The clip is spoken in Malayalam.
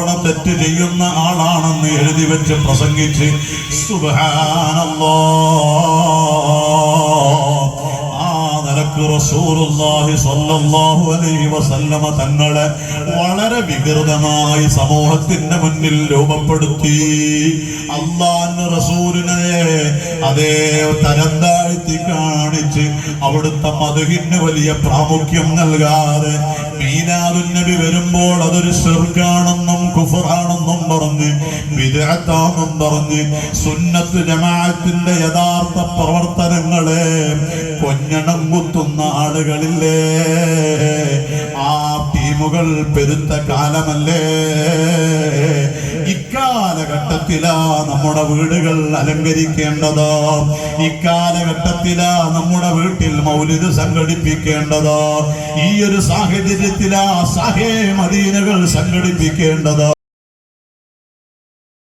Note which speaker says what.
Speaker 1: തവണ തെറ്റ് ചെയ്യുന്ന ആളാണെന്ന് എഴുതി വെച്ച് പ്രസംഗിച്ച് സുബ്ഹാനല്ലാഹ് റസൂലുള്ളാഹി സ്വല്ലല്ലാഹു അലൈഹി വസല്ലമ തങ്ങളെ വളരെ വികൃതമായി സമൂഹത്തിന്റെ മുന്നിൽ രൂപപ്പെടുത്തി. അല്ലാഹുവിന്റെ റസൂലിനെ അതേ തരം താഴ്ത്തി കാണിച്ച് അവിടുത്തെ മദ്ഹിന് വലിയ പ്രാമുഖ്യം നൽകാതെ മീലാദുൻ നബി വരുമ്പോൾ അതൊരു ശിർക്കാണെന്നും കുഫറാണെന്നും പറഞ്ഞ് ബിദ്അത്താണെന്നും പറഞ്ഞ് സുന്നത്ത് ജമാഅത്തിന്റെ യഥാർത്ഥ പ്രവർത്തനങ്ങളെ കൊഞ്ഞണം കുത്തുന്ന ആളുകളില്ലേ? ആ ടീമുകൾ പെരുത്ത കാലമല്ലേ? ഇക്കാലഘട്ടത്തിലാ നമ്മുടെ വീടുകൾ അലങ്കരിക്കേണ്ടത്, ഇക്കാലഘട്ടത്തിലാ നമ്മുടെ വീട്ടിൽ മൗലിദ് സംഘടിപ്പിക്കേണ്ടത്, ഈ ഒരു സാഹചര്യത്തിലാ സഹേ മദീനകൾ സംഘടിപ്പിക്കേണ്ടത്.